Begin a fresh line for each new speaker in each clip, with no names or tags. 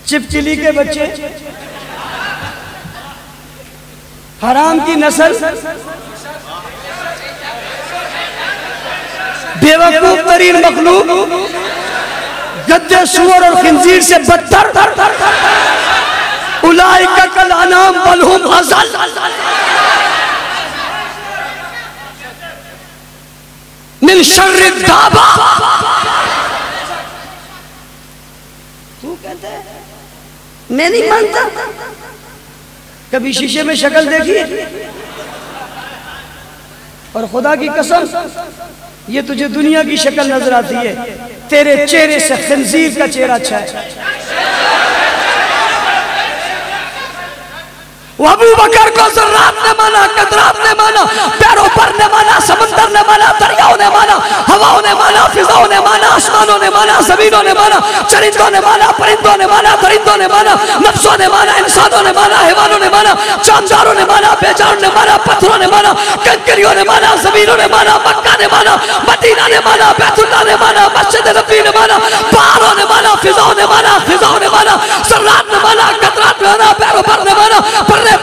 चिपचिली के बच्चे, हराम की नस्ल, बेवकूफ तरीन मखलूक, गद्दे, सूअर और खिंजीर से बदतर, उलाइका कल अनाम बल हुम अज़ल। मिन शर्रि दाबा। तू कहता है मैं नहीं मानता? कभी शीशे में शक्ल देखी? और खुदा की कसम ये तुझे दुनिया की शक्ल नजर आती है, तेरे चेहरे से खंजीर का चेहरा अच्छा है। अबू बकर को ज़र्रात ने माना, कतरात ने माना, पैरों पर ने माना, समंदर ने माना, दरियाओं ने माना, हवाओं ने माना, फिजाओं ने माना, आसमानों ने माना, जमीनों ने माना, चरिंदों ने माना, परिंदों ने माना, दरिंदों ने माना, नफ्सों ने माना, इंसानों ने माना, हैवानों ने माना, जानदारों ने माना, बेजान ने माना, पत्थरों ने माना, कंकरियों ने माना, जमीनों ने माना, मक्का ने माना, मदीना ने माना, बैतुल्लाह ने माना, मस्जिद नबी ने माना, पहाड़ों ने माना, फिजाओं ने माना, फिजाओं ने माना, ज़र्रात ने माना, कतरात ने माना, पैरों पर ने माना,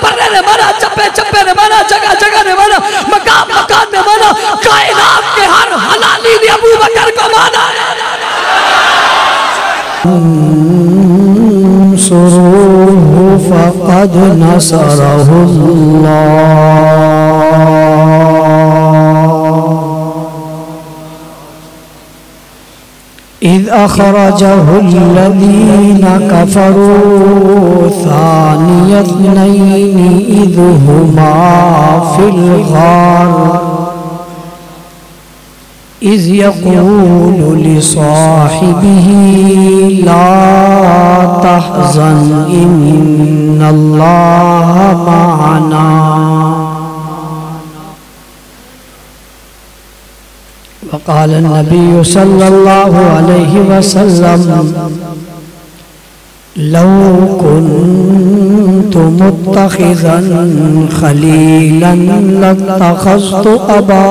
पर्रे ने माना, चप्पे चप्पे ने माना, जगह जगह ने माना, मकाम मकान ने माना, कायनात के हर हलाली ने अबू बकर को माना।
सुरूहु फ़क़द नसरहुल्लाह। इज़ अख़रजहुल्लज़ीना कफ़रू सानियस्नैनि इज़ हुमा फ़िल ग़ार इज़ यक़ूलु लिसाहिबिही ला तहज़न इन्नल्लाह मअना। वक़ाल नबी सल्लल्लाहु अलैहि वसल्लम लौ कुन्तु मुत्तखिज़न खलीलन लत्तखज़्तु अबा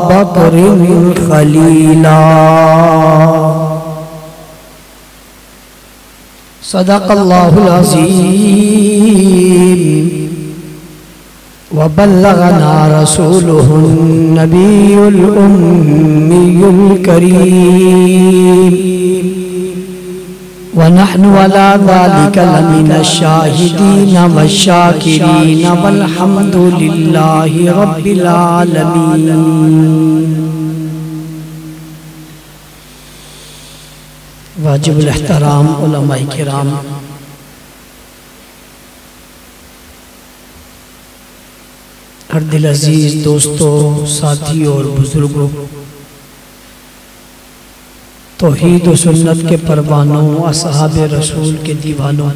बकरिन खलीला। सदक़ल्लाहुल अज़ीम व बल्लगना रसूलुहुन नबियुल उम्मियुल करीम व नहनु अला ज़ालिका लमिनश शाहिदीन वश्शाकिरीन वल्हम्दुलिल्लाहि रब्बिल आलमीन। वाजिबुल एहतराम उलमाए किराम, हर दिल अजीज दोस्तों, साथियों और बुजुर्गों, तौहीद व सुन्नत के परवानों, असहाबे रसूल के दीवानों,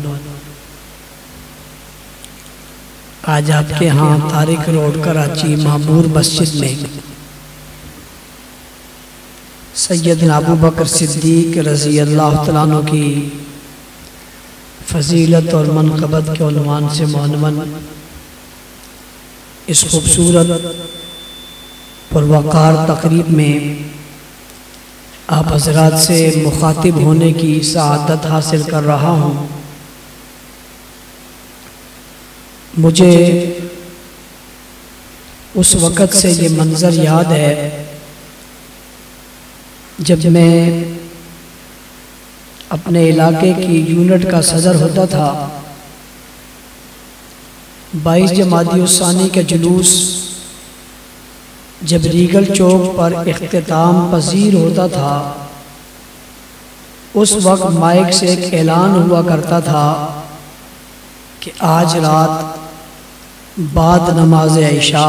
आज आपके यहाँ तारिक रोड कराची मामूर मस्जिद में सैयदना अबू बकर सिद्दीक रज़ी अल्लाह तआला अन्हु की फजीलत और मनक़बत के उन्वान से मौनवन इस खूबसूरत पुरवकार तकरीब में आप हज़रात से मुखातिब होने की सआदत हासिल कर रहा हूँ। मुझे उस वक़्त से ये मंज़र याद है जब मैं अपने इलाके की यूनिट का सदर होता था। 22 जमादियुस्सानी का जुलूस जब रीगल चौक पर इख्तिताम पजीर होता था, उस वक्त माइक से एक ऐलान हुआ करता था कि आज रात बाद नमाज इशा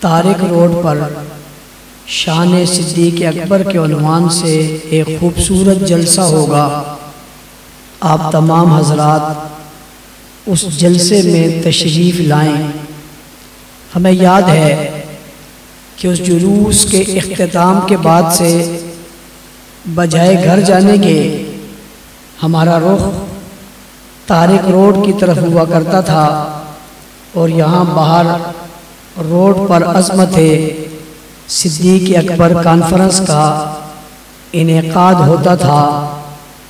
तारिक रोड पर शान सिद्दीक़ अकबर के उन्वान से एक खूबसूरत जलसा होगा। आप तमाम हजरात उस जलसे में तशरीफ़ लाएं। हमें याद है कि उस जुलूस के इख्तिताम के बाद से बजाय घर जाने के हमारा रुख तारिक रोड की तरफ हुआ करता था और यहाँ बाहर रोड पर अज़मत सिद्दीक़ अकबर कॉन्फ्रेंस का इनेकाद होता था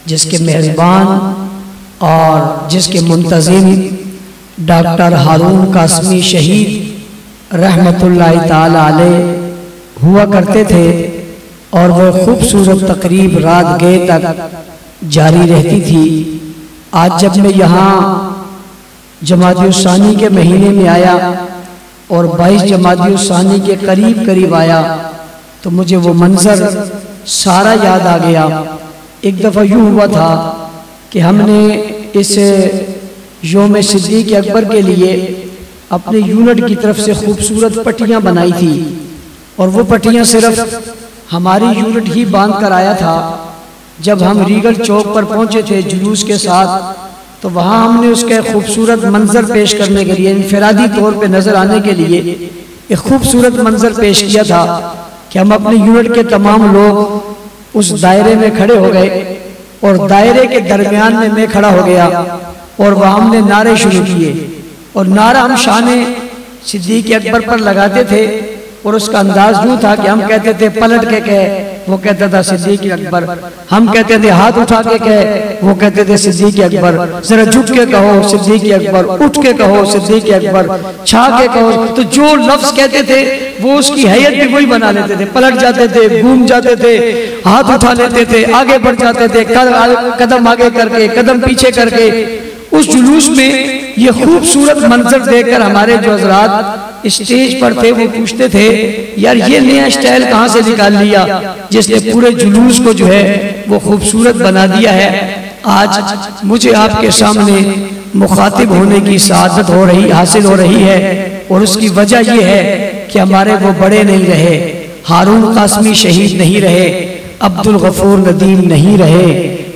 जिसके मेज़बान और जिसके मुंतज़िम डॉक्टर हारून कासमी शहीद रहमतुल्लाहि ताला अलैह हुआ करते थे और वह खूबसूरत तकरीब रात गए तक जारी रहती थी। आज जब मैं यहाँ जमात-उस-सानी के महीने में आया और 22 जमात-उस-सानी के करीब करीब आया तो मुझे वो मंजर सारा याद आ गया। एक दफ़ा यूँ हुआ था कि हमने इस योम सिद्दीक़ अकबर के लिए अपने यूनिट की तरफ से खूबसूरत पट्टियाँ बनाई थी और वो पट्टियाँ सिर्फ हमारी यूनिट ही बांध कर आया था। जब हम रीगल चौक पर पहुँचे थे जुलूस के साथ तो वहाँ हमने उसके खूबसूरत मंजर पेश करने के लिए इनफरादी तौर पे नज़र आने के लिए एक खूबसूरत मंजर पेश किया था कि हम अपने यूनिट के तमाम लोग उस दायरे में खड़े हो गए और दायरे के दरमियान में मैं खड़ा हो गया और वहाँ हमने नारे शुरू किए और नारा हम शान सिद्दीक़ अकबर पर लगाते थे और उसका अंदाज यूँ था कि हम कहते थे पलट के कह, वो कहता था सिद्दीक़ अकबर। हम कहते थे हाथ उठा के कह, वो कहते थे सिद्दीक़ अकबर। जरा झुक के कहो सिद्दीक़ अकबर, उठ के कहो सिद्दीक़ अकबर, छा के कहो। तो जो लफ्ज कहते थे वो उसकी हैयत भी वही बना लेते थे। पलट जाते थे, घूम जाते थे, हाथ उठा लेते थे, आगे बढ़ जाते थे, कदम आगे करके कदम पीछे करके। उस जुलूस में ये खूबसूरत मंजर देखकर हमारे जो हज़रात स्टेज पर थे वो पूछते थे यार ये नया स्टाइल कहाँ से निकाल लिया जिसने पूरे जुलूस को जो है वो खूबसूरत बना दिया है। आज मुझे आपके सामने मुखातिब होने की सआदत हासिल हो रही है और उसकी वजह ये है कि हमारे वो बड़े नहीं रहे, हारून कासमी शहीद नहीं रहे, अब्दुल गफूर नदीम नहीं रहे,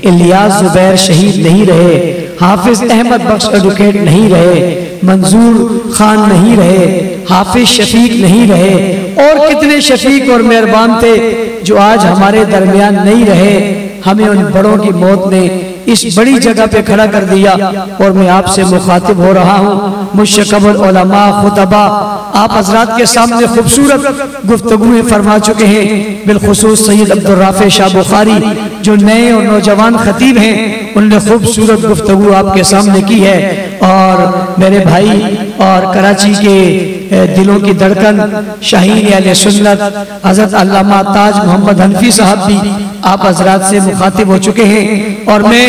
इलियास जुबैर शहीद नहीं रहे, हाफिज अहमद बख्श एडवोकेट नहीं रहे, मंजूर खान नहीं रहे, हाफिज शफीक नहीं रहे और कितने शफीक और मेहरबान थे जो आज हमारे दरमियान नहीं रहे। हमें उन बड़ों की मौत ने इस बड़ी जगह पे खड़ा कर दिया और मैं आपसे मुखातिब हो रहा हूँ। मुझसे कबल उलमा खुतबा आप हजरात के सामने खूबसूरत गुफ्तगुएं फरमा चुके हैं। बिलखुसूस सैयद अब्दुल राफे शाह बुखारी जो नए और नौजवान खतीब हैं उनने खूबसूरत गुफ्तगू आपके सामने की है। और मेरे भाई और कराची के दिलों की धड़कन शाहीन अहले सुन्नत हज़रत अल्लामा ताज मोहम्मद हनफी साहब भी आप हजरात से मुखातिब हो चुके हैं और मैं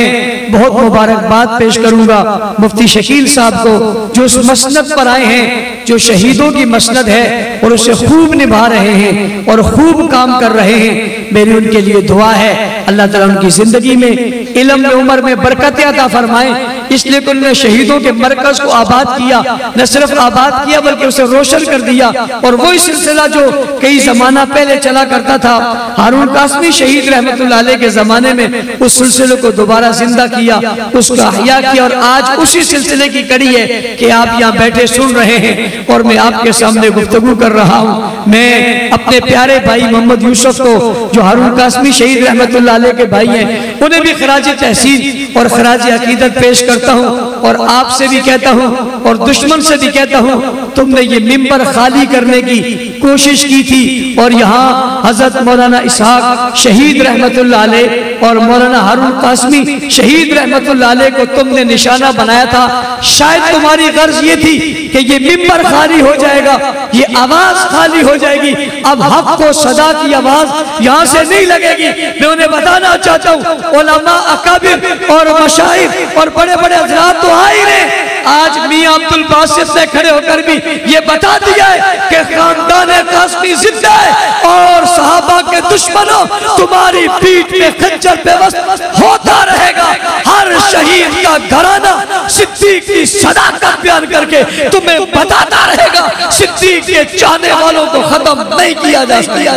बहुत मुबारकबाद पेश करूंगा मुफ्ती शकील साहब को जो उस मसनद पर आए हैं जो शहीदों की मसनद है और उसे खूब निभा रहे हैं और खूब काम कर रहे हैं। मेरी उनके लिए दुआ है अल्लाह ताला उनकी जिंदगी में इल्म में उम्र में बरकत अता फरमाए। इसलिए कि उन्होंने शहीदों के मरकज को आबाद किया, न सिर्फ आबाद किया बल्कि उसे रोशन कर दिया। और वही सिलसिला जो कई जमाना पहले चला करता था हारून कासमी शहीद रहमतुल्लाह अलैह के जमाने में उस सिलसिले को दोबारा जिंदा किया, उसका अहया किया और आज उसी सिलसिले की कड़ी है कि आप यहाँ बैठे सुन रहे हैं और मैं आपके सामने गुफ्तगू कर रहा हूँ। मैं अपने प्यारे भाई मोहम्मद यूसुफ को जो हारून कासमी शहीद रहमतुल्लाह अलैह के भाई हैं उन्हें भी खराज तहसीन और खराज अकीदत पेश करता हूँ और आपसे भी कहता हूँ और दुश्मन से भी कहता हूँ तुमने ये मिंबर खाली करने की कोशिश की थी और यहाँ हजरत मौलाना इसहाक शहीद रहमतुल्लाह अलैह और मौलाना हारून कासमी शहीद रहमतुल्लाह अलैह को तुमने निशाना बनाया था। शायद तुम्हारी गर्ज ये थी कि ये मिंबर खाली हो जाएगा, ये आवाज खाली हो जाएगी, अब हक को सदा की आवाज यहाँ से नहीं लगेगी। मैं उन्हें बताना चाहता हूँ उलमा अकाबिर और मशाइख और बड़े बड़े हजरात तो आ ही रहे। आज मियां अब्दुल बासित ने खड़े होकर भी ये बता दिया है कि खानदान कासमी जिंदा है और सहाबा के दुश्मनों तुम्हारी पीठ में खंजर बेबस होता रहेगा। हर शहीद का घराना सिद्दीक की सदाकत बयान करके तुम्हें बताता रहेगा सिद्दीक के चाहने वालों को खत्म नहीं किया जा सकता।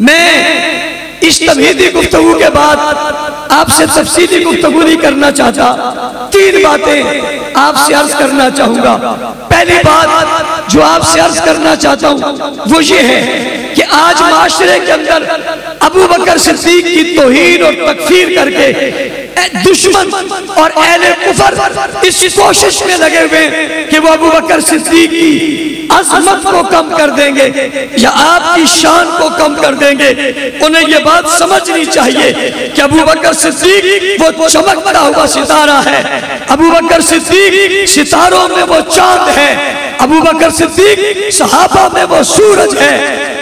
मैं इस तमहीदी गुफ्तगू के बाद आपसे तफसीली गुफ्तगू नहीं करना चाहता। तीन बातें आपसे अर्ज करना चाहूंगा। पहली बात जो आपसे अर्ज करना चाहता हूं वो ये है कि आज माशरे के अंदर अबू बकर सिद्दीक की तौहीन और तकफीर करके
दुश्मन और अहले कुफर इस कोशिश में लगे हुए कि वो अबू बकर सिद्दीक की अजमत को कम कर देंगे या आपकी शान को कम कर देंगे। उन्हें ये बात समझनी चाहिए कि अबू बकर सिद्दीक वो चमकता हुआ सितारा है, अबू बकर सिद्दीक सितारों में वो चांद है, अबू बकर सिद्दीक सहाबा में वो सूरज है,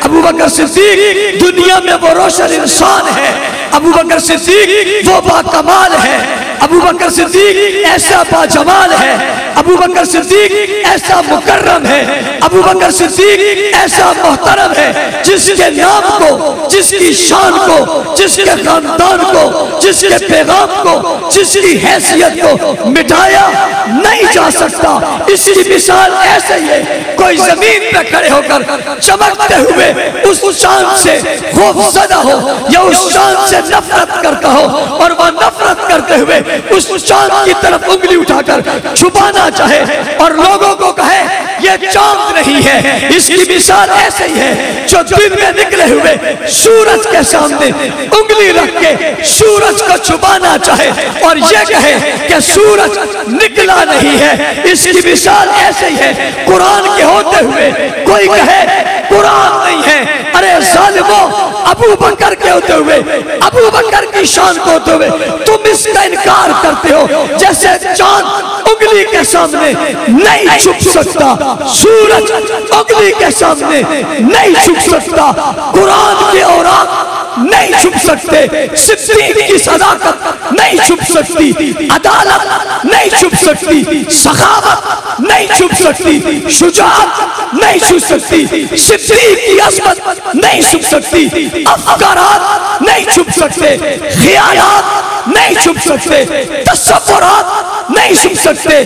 अबू बकर सिद्दीक दुनिया में वो रोशन इंसान है, अबू बकर सिद्दीक वो बाकमाल है, अबू बकर सिद्दीक ऐसा बाजमाल है, अबू बकर सिद्दीक ऐसा मुकर्रम है, अबू बकर सिद्दीक ऐसा मोहतरम है जिसके नाम को, जिसकी शान को, जिसके खानदान को, जिसके पैगाम को, जिसकी हैसियत को मिटाया नहीं जा सकता। इसकी मिसाल ऐसे ही है, कोई जमीन पे खड़े होकर चमकते हुए उस शान से खौफजदा हो या उस शान से नफरत करता हो और वह नफरत करते हुए उस चांद की तरफ उंगली उठाकर छुपाना चाहे और लोगों को कहे ये चांद नहीं है। इसकी मिसाल ऐसे ही है, जो दिन में निकले हुए सूरज के सामने उंगली रख के सूरज को छुपाना चाहे और ये कहे कि सूरज निकला नहीं है। इसकी मिसाल ऐसे ही है, कुरान के होते हुए कोई कहे कुरान नहीं है। अरे जालिमो, अबू बकर के होते हुए, अबू बकर की शान को होते हुए तुम इसका इनकार करते हो। जैसे चांद उंगली के सामने नहीं छुप सकता, सूरज उंगली के सामने नहीं छुप सकता, कुरान के औरात नहीं छुप सकते, सिद्दीक की सदाकत नहीं छुप सकती, अदालत नहीं छुप सकती, सखावत नहीं छुप सकती, शुजाअत नहीं छुप सकती, सिद्दीक की अज़मत नहीं छुप सकती, अफ़कारात नहीं छुप सकते, ख़यालात नहीं छुप सकते, तसव्वुरात नहीं छुप सकते,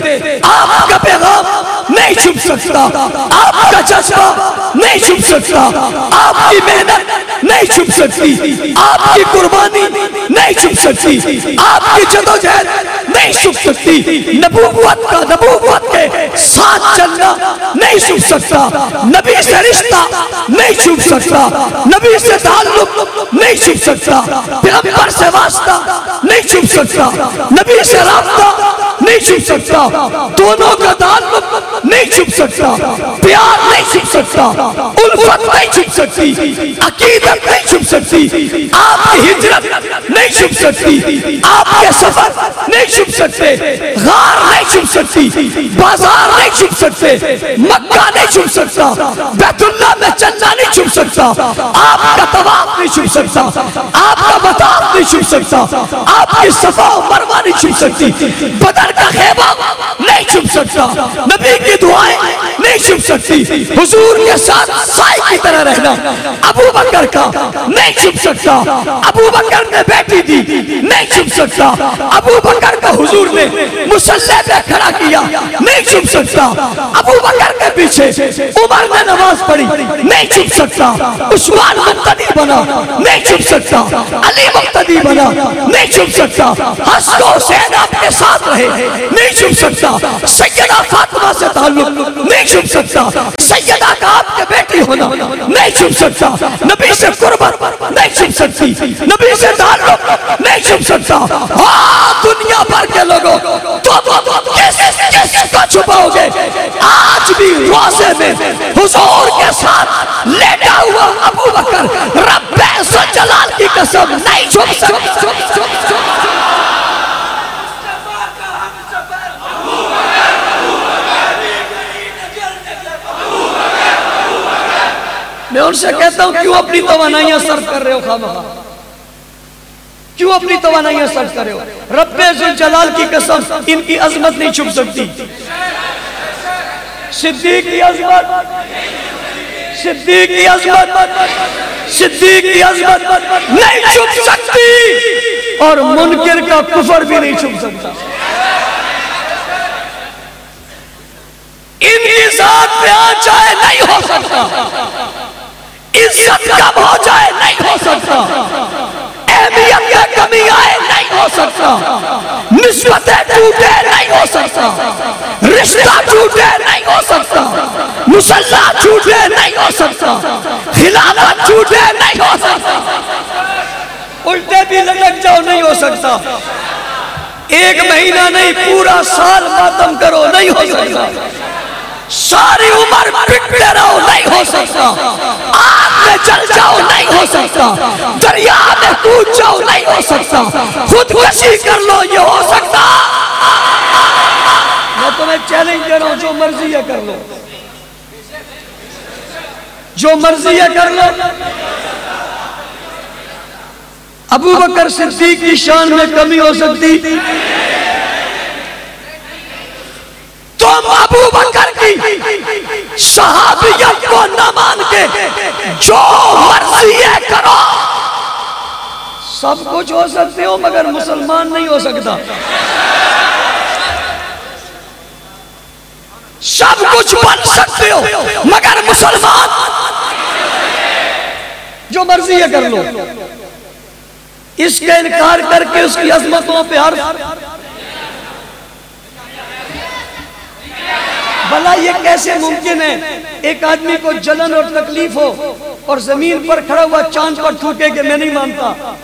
आपका पैगाम नहीं छुप सकता, आपका जज्बा नहीं छुप सकता, आपकी मेहनत नहीं छुप सकती, आपकी कुर्बानी नहीं छुप सकती, आपकी जदोजहद नहीं छुप सकती, नबूवत के साथ चलना नहीं छुप सकता, नबी से रिश्ता नहीं छुप सकता, नबी से ताल्लुक नहीं छुप सकता, पैगंबर से वास्ता नहीं छुप सकता, नबी से राब्ता नहीं छुप सकता, दोनों का ताल्लुक नहीं छुप सकता, प्यार नहीं छुप सकता, उल्फत नहीं छुप सकती, अकीदत नहीं छुप सकती, आपकी हिजरत नहीं छुप सकती, आपके सफर नहीं छुप सकते, गार नहीं छुप सकती, बाजार नहीं छुप सकते, मक्का नहीं छुप सकता, बैतुल्लाह में चलना नहीं छुप सकता, आपका तवाफ नहीं छुप सकता, आपका मताफ नहीं छुप सकता, आपकी सफा मरवा नहीं छुप सकती, बदर का खेमा नहीं छुप सकता, नबी की दुआएं नहीं छुप सकती, हुजूर के साथ साए की तरह रहना अबू बकर का नहीं छुप सकता, अबू बकर ने बेटी दी नहीं छुप सकता, अबू बकर का हुजूर ने मुसल्ले पे खड़ा किया नहीं छुप सकता, अबू बकर के पीछे उमर ने नमाज पढ़ी नहीं छुप सकता, उस्मान मुक्तदी बना नहीं छुप सकता, अली मुक्तदी बना नहीं छुप सकता, हसन हुसैन आपके साथ रहे नहीं छुप सकता, सैयदा फातिमा से ताल्लुक नहीं छुप सकता, सैयदा का आपके बेटी होना नहीं छुप सकता, नबी से कुर्बत नहीं छुप सकती, नबी से ताल्लुक नहीं छुप सकता। हाँ, दुनिया भर के लोगों तो किसको छुपाओगे? आज भी रोज़े में हुजूर के साथ लेटा हुआ अबू बकर रब्बे इज़्ज़त जलाल की कसम नहीं छुप सकता। मैं उनसे कहता हूं क्यों अपनी तवानाइयां सर्व कर रहे हो खामखा, क्यों अपनी तवानाइयां सर्व कर रहे हो? रब्बे इज़्ज़त जलाल की कसम इनकी अजमत नहीं छुप सकती, सिद्दीक की अजमत, सिद्दीक की अजमत, सिद्दीक की अजमत नहीं छुप सकती और मुनकिर का कुफर भी नहीं छुप सकता। इनकी जात पे आ जाए नहीं हो सकता, इज्जत कम हो जाए नहीं हो सकता, अहमियत में कमी आए नहीं हो सकता, निस्बतें टूटे नहीं हो सकता, रिश्ता टूटे नहीं हो सकता, मुसल्ला टूटे नहीं हो सकता, खिलाफत टूटे नहीं हो सकता, उल्टे भी लटक जाओ नहीं हो सकता। एक महीना नहीं, पूरा साल मातम करो, नहीं हो सकता। सारी उम्र पिटते रहो, नहीं हो सकता। आग में जल जाओ, नहीं हो सकता। दरिया में कूद जाओ, नहीं हो सकता। खुदकुशी कर लो, ये हो सकता। मैं तुम्हें चैलेंज दे रहा हूं, जो मर्जी है कर लो, जो मर्जी है कर लो। अबू बकर सिद्दीक की शान में कमी हो सकती? तुम अबू बकर की सहाबियत को न मान के जो मर्जी है करो। सब कुछ हो सकते हो मगर मुसलमान नहीं हो सकता। सब कुछ बन सकते हो मगर मुसलमान, जो मर्जी है कर लो। इसका इनकार करके उसकी अजमतों पे हर भला ये कैसे मुमकिन है? एक आदमी को जलन और तकलीफ हो और जमीन पर खड़ा हुआ चांद पर थूके कि मैं नहीं मानता,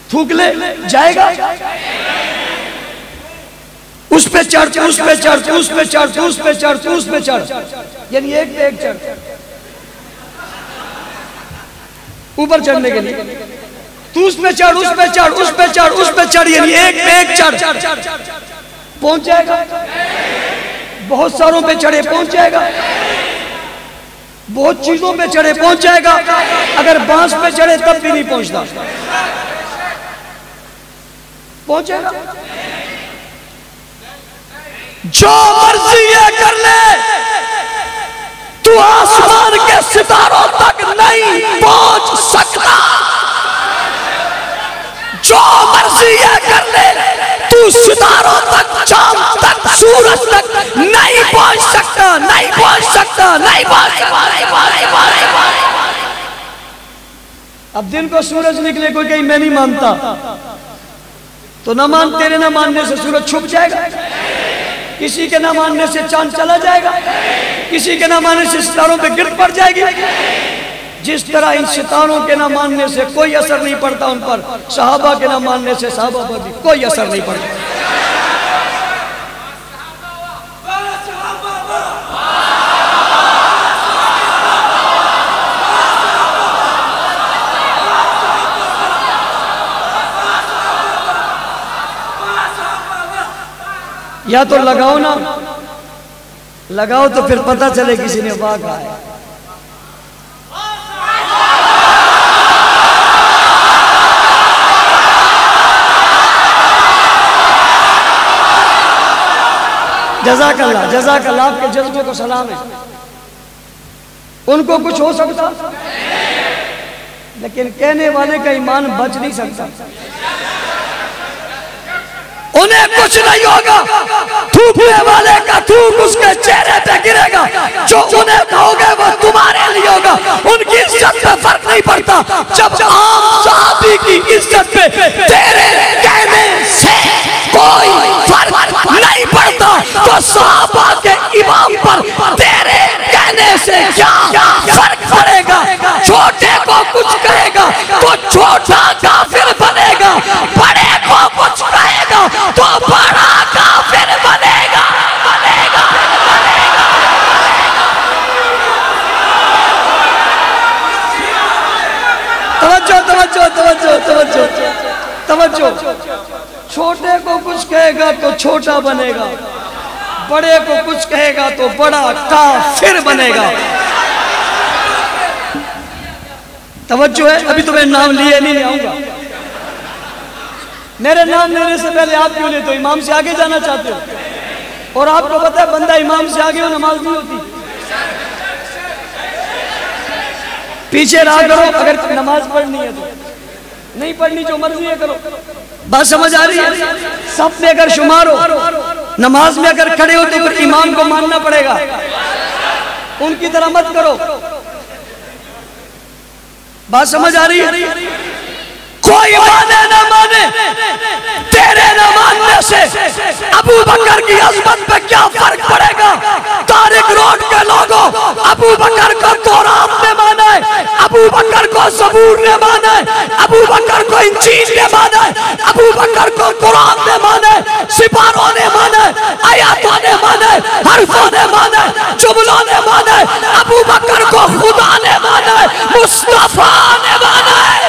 थूक ले जाएगा? उस पे चढ़, उस पे चढ़, उस पे चढ़, उस पे चढ़, उस पे चढ़, यानी एक पे एक चढ़, ऊपर चढ़ने के लिए तू उस पे चढ़, उस पे चढ़, उस पे चढ़, उस पे चढ़, यानी एक पे एक चढ़, पहुंच जाएगा। बहुत सारों पे चढ़े पहुंच जाएगा, बहुत चीजों पे चढ़े पहुंच जाएगा। अगर बांस पे चढ़े तब भी नहीं पहुंचता, पहुंचेगा। जो मर्जी ये कर ले, तू आसमान के सितारों तक नहीं पहुंच सकता। जो मर्जी ये कर ले, तू सितारों तक, चांद तक, सूरज तक नहीं पहुंच सकता, नहीं पहुंच सकता, नहीं पहुंच सकता, नहीं पहुंच सकता। अब दिन को सूरज निकले, कोई कहीं मैं नहीं मानता, तो न मान, तेरे न मानने से सूरज छुप जाएगा, किसी के न मानने से चांद चला जाएगा, किसी के न मानने से सितारों पे गिरफ्त पड़ जाएगी। जिस तरह इन सितारों के न मानने से कोई असर नहीं पड़ता उन पर, सहाबा के न मानने से सहाबा पर भी कोई असर नहीं पड़ता। या तो लगाओ ना, लगाओ तो फिर पता चले किसी ने वाह कहा है। जज़ाकल्लाह, जज़ाकल्लाह, आपके जज्बे को सलाम है। उनको कुछ हो सकता, लेकिन कहने वाले का ईमान बच नहीं सकता। उन्हें कुछ नहीं होगा, थूकने वाले का थूक उसके चेहरे पे गिरेगा। जो उन्हें कहोगे वो तुम्हारे लिए होगा। उनकी इज्जत पे फर्क नहीं पड़ता। जब आम सहाबी की इज्जत पे तेरे कहने से कोई फर्क नहीं पड़ता, तो सहाबा के इमाम पर तेरे कहने से क्या फर्क पड़ेगा? छोटे को कुछ कहेगा तो छोटा काफिर बनेगा, बड़े को कुछ कहेगा तो बड़ा काफिर बनेगा, बनेगा, बनेगा। तवज्जो, तवज्जो, तवज्जो, तवज्जो, तवज्जो। छोटे को कुछ कहेगा तो छोटा बनेगा, बड़े को कुछ कहेगा तो बड़ा काफिर बनेगा। तवज्जो है। अभी तुम्हें नाम लिए नहीं आऊंगा, मेरे नाम लेने से पहले आप क्यों लेते हो? इमाम से आगे जाना चाहते हो, और आपको पता है बंदा इमाम से आगे हो नमाज नहीं होती। पीछे रहा करो, अगर नमाज पढ़नी है तो, नहीं पढ़नी जो मर्जी है करो। बात समझ आ रही है? सब में अगर शुमार हो, नमाज में अगर खड़े हो तो फिर इमाम को मानना पड़ेगा, उनकी तरह मत करो। बात समझ आ रही है? कोई माने न माने, तेरे न मानने से अबू बकर की अजमत पे क्या फर्क पड़ेगा। तारिक रोड के लोगों, अबू बकर को तौरात ने माना है, अबू बकर को ज़बूर ने माना है, अबू बकर को इंजील ने माना है, अबू बकर को कुरान ने माना है, सिपारों ने माना है, आयातों ने माना है, हरफों ने माना है, जुमलों ने माना है। अबू बकर को खुदा ने माना है, मुस्तफा ने माना है।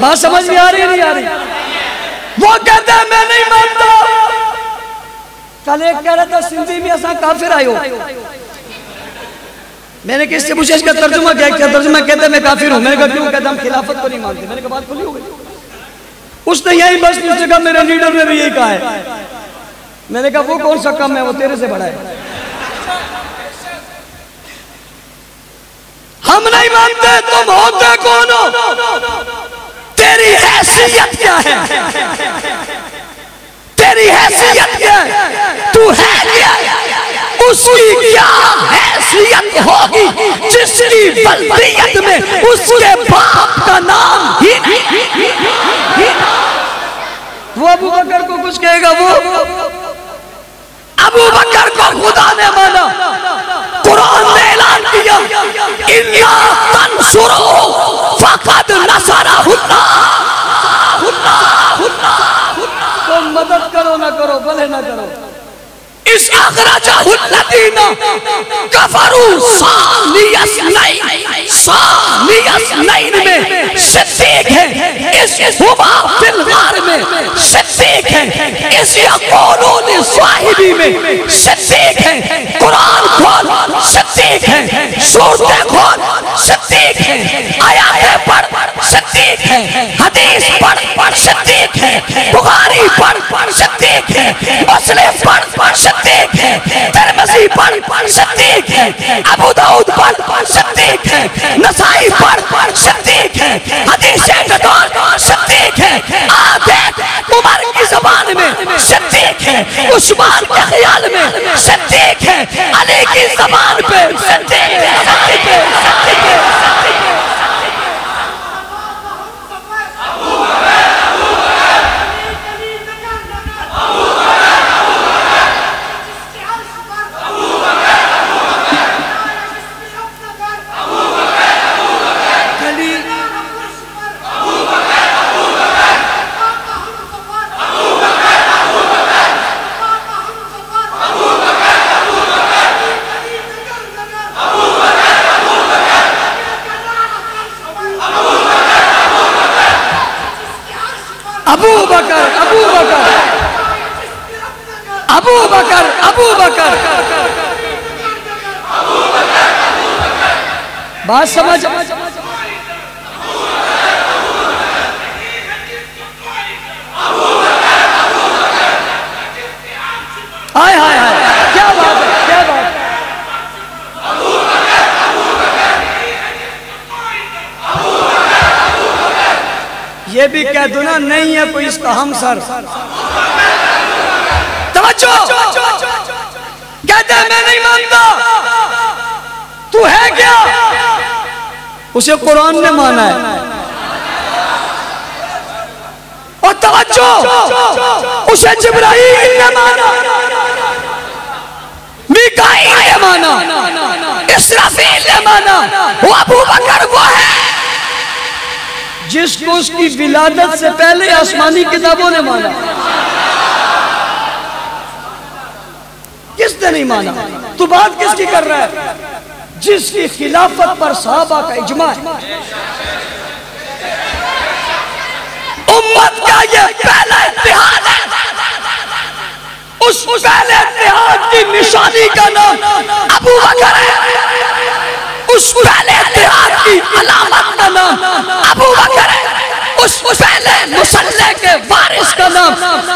बात समझ में आ रही नहीं आ रही? वो कहते हैं मैं नहीं मानता। कल एक कह रहा था सिंधी में ऐसा काफिर आयो। मैंने किससे पूछा इसका तर्जुमा क्या? क्या तर्जुमा? कहते मैं काफिर हूं। मैंने कहा क्यों? कहता हम खिलाफत को नहीं मानते। मैंने कहा बात खुली हो गई। उसने यही बस मुझसे कहा, मेरे लीडर ने भी यही कहा है। मैंने कहा वो कौन सा कम है, वो तेरे से बड़ा है। हम नहीं मानते, तुम होते कौन हो? तेरी हैसियत क्या है? तेरी हैसियत क्या है? तू है क्या? उसकी क्या हैसियत होगी जिसकी बल्दियत में उसके बाप का नाम ही नहीं। वो अबू बकर को कुछ कहेगा? वो अबू बकर को खुदा ने माना। कुरान ने ऐलान किया, इन्ना तंसुरू फक़द नसरहुल्लाह। तो मदद करो ना करो, भले ना करो। इस अखरजहुल्लज़ीना कफरू सानियस्नैन में सिद्दीक है, इस हुमा फिल गार में सिद्दीक है, इस यक़ूलून साहिबी में सिद्दीक है। कुरान खोल, सिद्दीक है। सूरतें खोल, सिद्दीक है। आयतें पढ़, सिद्दीक है। हदीस पढ़, सिद्दीक है। बुखारी पढ़, सिद्दीक है। मुस्लिम पढ़, सिद्दीक है। तिरमिज़ी पढ़, सिद्दीक है। अबू दाऊद पढ़, सिद्दीक है। नसाई पढ़, सिद्दीक है। हदीसें कटोर, सिद्दीक है। आदेत उमर की ज़बान में सिद्दीक है। उस्मान के ख्याल में सिद्दीक है। अली की ज़बान पे सिद्दीक है। अबू बकर, अबू बकर, अबू बकर, अबू बकर। बात समझ? हाय हाय हाय, क्या बात है, क्या बात है। ये भी कह दो ना, नहीं है कोई इसका हम सर। तवज्जो, कहते हैं मैं नहीं मानता। तू है क्या? उसे कुरान ने माना है। और तवज्जो, उसे जिब्राईल ने माना, मीकाईल ने माना, इसराफील ने माना। वो अबू बकर वो है जिसको उसकी विलादत से पहले आसमानी किताबों ने माना। किसने नहीं माना? तू बात किसकी कर रहा है? जिसकी खिलाफत पर सहाबा का इजमा है। उम्मत का ये पहला इत्तेहाद है। उस पहले इत्तेहाद की निशानी का नाम अबू बकर है। उस पहले इत्तेहाद की अलामत का नाम अबू बकर है। उस पहले मुसल्ले के वारिस का नाम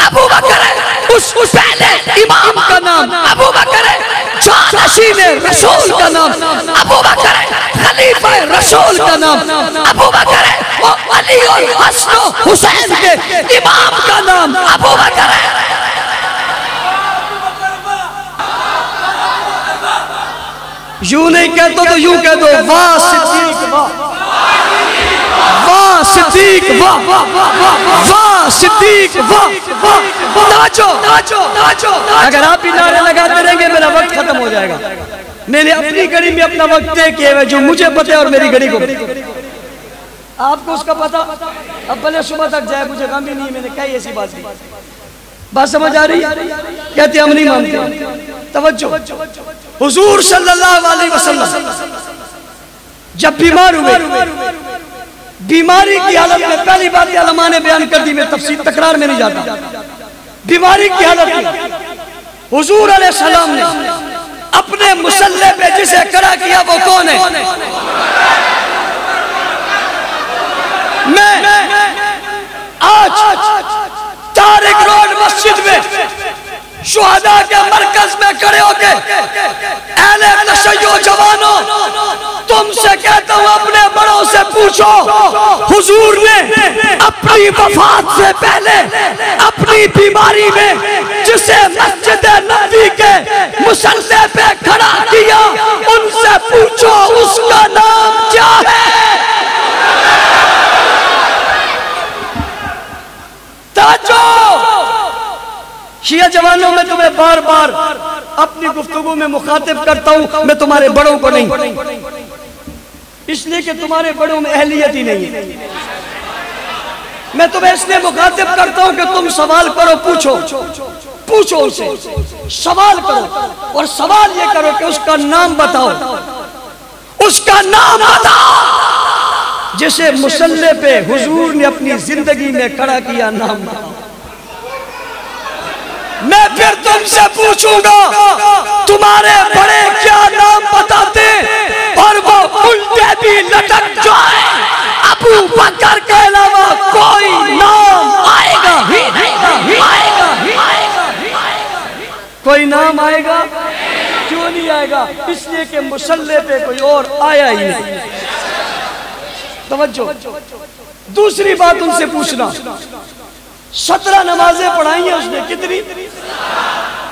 अबू बकर है। उस पहले इमाम का नाम अबू बकर है। जानशीन रसूल का नाम अबू बकर है। खलीफा रसूल का उसका नाम अबू बकर है। वो अली और हसन हुसैन के इमाम का नाम अबू बकर है। यूं नहीं कहते तो यूं कह दो, वाह सिद्दीक वाह, वाह सिद्दीक वाह, वाह सिद्दीक वाह, नाचो नाचो नाचो। अगर आप भी नारे लगाते रहेंगे मेरा वक्त खत्म हो जाएगा। मैंने अपनी घड़ी में अपना वक्त तय किया है, जो मुझे पता है और मेरी घड़ी को आपको उसका पता। अब भले सुबह तक जाए मुझे गम ही नहीं, मैंने कही ऐसी बात नहीं। बात समझ आ रही है? कहते हम नहीं मानते। तवज्जो, हुजूर सल्लल्लाहु अलैहि वसल्लम जब बीमार हुए, बीमारी की हालत में, पहली बात ये उलमा ने बयान कर दी, मैं तफसील तकरार में नहीं जाता। बीमारी की हालत में हुजूर अलैहिस्सलाम ने अपने मुसल्ले पे जिसे खड़ा किया वो कौन है? मैं आज तारिक रोड मस्जिद में शुहदा के मरकज में खड़े होके अहले तशय्युअ जवानों तुमसे कहता हूं, अपने बड़ों से पूछो, हुजूर ने अपनी वफात से पहले अपनी बीमारी में जिसे मस्जिद नबी के मुसल्ले पे खड़ा किया, उनसे पूछो उसका नाम क्या है? ताजो शिया जवानों में तुम्हें बार बार अपनी गुफ्तगू में मुखातिब करता हूं, मैं तुम्हारे बड़ों को नहीं, इसलिए कि तुम्हारे बड़ों में अहलियत ही नहीं है। मैं तुम्हें इसलिए मुखातिब करता हूं कि तुम सवाल करो, पूछो पूछो उसे, सवाल करो और सवाल ये करो कि उसका नाम बताओ, उसका नाम बताओ जिसे मुसल्ले पे हुजूर ने अपनी जिंदगी में खड़ा किया, नाम बताओ। मैं फिर तुमसे पूछूंगा तुम्हारे बड़े क्या नाम बताते, और वो उल्टे भी लटक जाए, अबू बकर के अलावा कोई नाम आएगा ही नहीं, आएगा ही कोई नाम आएगा? क्यों नहीं आएगा? इसलिए कि मुसल्ले पे कोई और आया ही नहीं। तवज्जो, दूसरी बात उनसे पूछना, 17 नमाजें पढ़ाई हैं उसने, कितनी?